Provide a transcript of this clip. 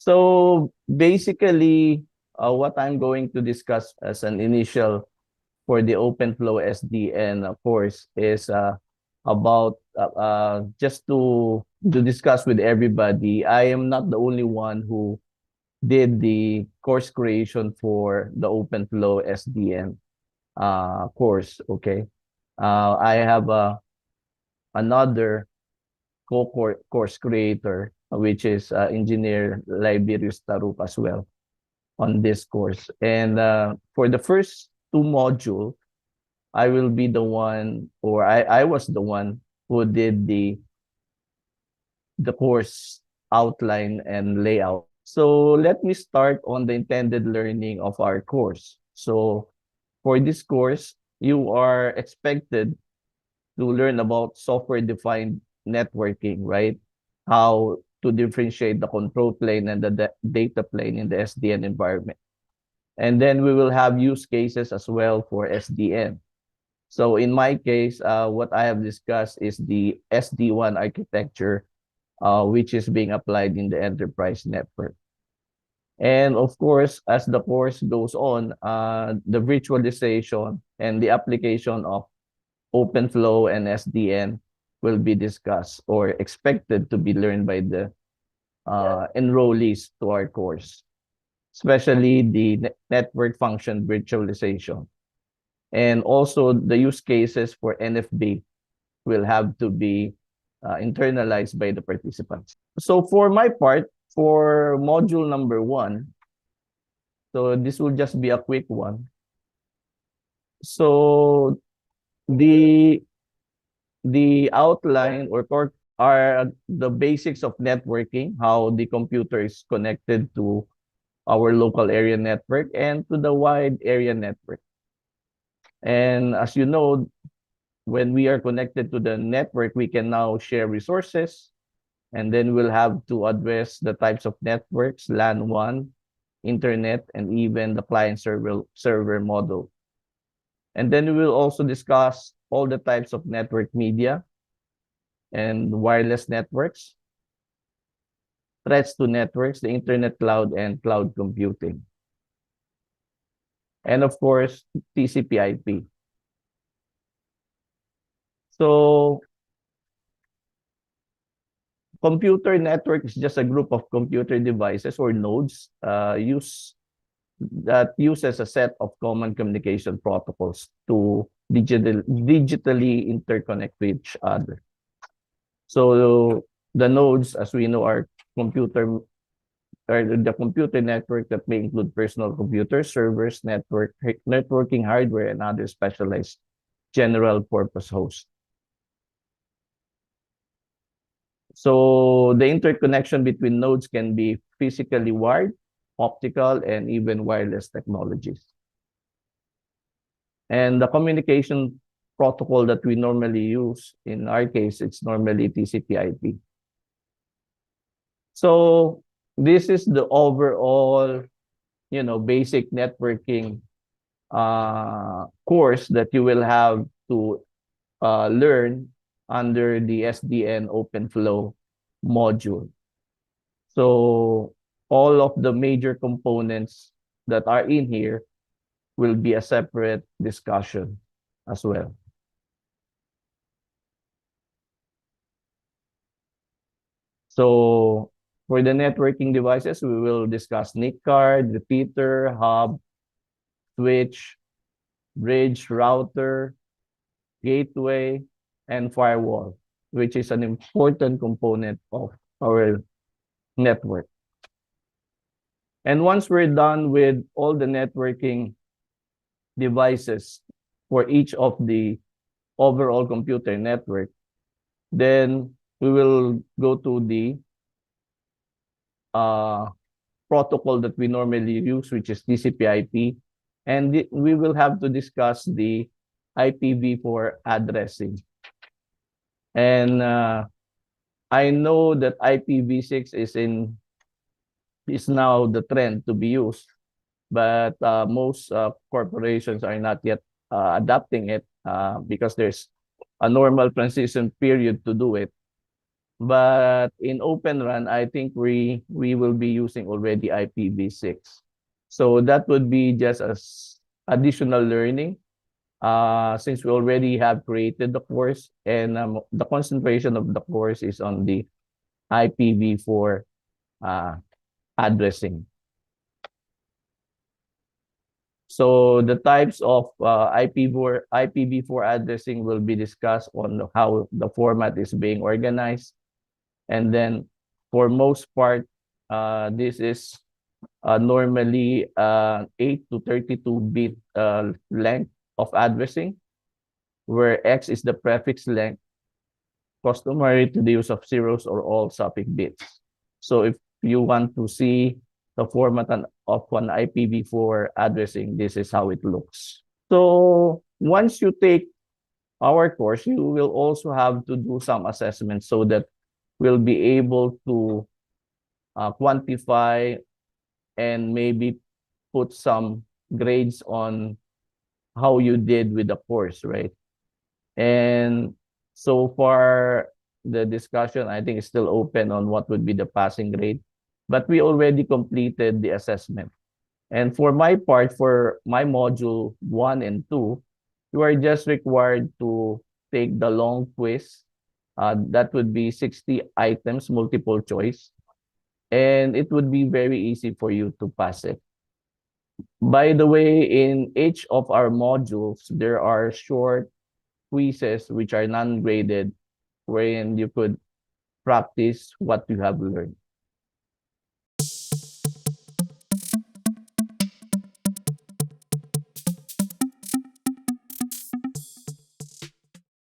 So basically, what I'm going to discuss as an initial for the OpenFlow SDN course is about just to discuss with everybody. I am not the only one who did the course creation for the OpenFlow SDN course. Okay, I have another co-course creator, which is Engineer Liberius Tarup as well on this course. And for the first two modules, I will be the one, or I was the one who did the course outline and layout. So let me start on the intended learning of our course. So for this course, you are expected to learn about software-defined networking, right? How to differentiate the control plane and the data plane in the SDN environment. And then we will have use cases as well for SDN. So in my case, what I have discussed is the SD1 architecture, which is being applied in the enterprise network. And of course, as the course goes on, the virtualization and the application of OpenFlow and SDN will be discussed or expected to be learned by the enrollees to our course, especially the network function virtualization. And also the use cases for NFV will have to be internalized by the participants. So for my part, for module number 1, so this will just be a quick one. So the outline or core are the basics of networking, how the computer is connected to our local area network and to the wide area network. And as you know, when we are connected to the network, we can now share resources, and then we'll have to address the types of networks, LAN 1, internet, and even the client server model. And then we will also discuss all the types of network media and wireless networks, threats to networks, the internet cloud, and cloud computing. And of course, TCP/IP. So computer network is just a group of computer devices or nodes that uses a set of common communication protocols to digitally interconnect with each other. So the nodes, as we know, are the computer network that may include personal computers, servers, networking hardware, and other specialized general purpose hosts. So the interconnection between nodes can be physically wired, optical, and even wireless technologies. And the communication protocol that we normally use, in our case, it's normally TCP/IP. So this is the overall, basic networking course that you will have to learn under the SDN OpenFlow module. So all of the major components that are in here will be a separate discussion as well. So for the networking devices, we will discuss NIC card, repeater, hub, switch, bridge, router, gateway, and firewall, which is an important component of our network. And once we're done with all the networking devices for each of the overall computer network, then we will go to the protocol that we normally use, which is TCP/IP, and we will have to discuss the IPv4 addressing. And I know that IPv6 is now the trend to be used, but most corporations are not yet adopting it because there's a normal transition period to do it. But in Open Run, I think we will be using already IPv6. So that would be just as additional learning since we already have created the course and the concentration of the course is on the IPv4 uh, addressing. So the types of IPv4 addressing will be discussed on how the format is being organized. And then for most part, this is normally 8 to 32-bit length of addressing, where X is the prefix length, customary to the use of zeros or all suffix bits. So if you want to see the format of an IPv4 addressing, this is how it looks. So once you take our course, you will also have to do some assessments so that we'll be able to quantify and maybe put some grades on how you did with the course, right? And so far, the discussion, I think, is still open on what would be the passing grade. But we already completed the assessment. And for my part, for my module 1 and 2, you are just required to take the long quiz. That would be 60 items, multiple choice. And it would be very easy for you to pass it. By the way, in each of our modules, there are short quizzes which are non-graded, wherein you could practice what you have learned.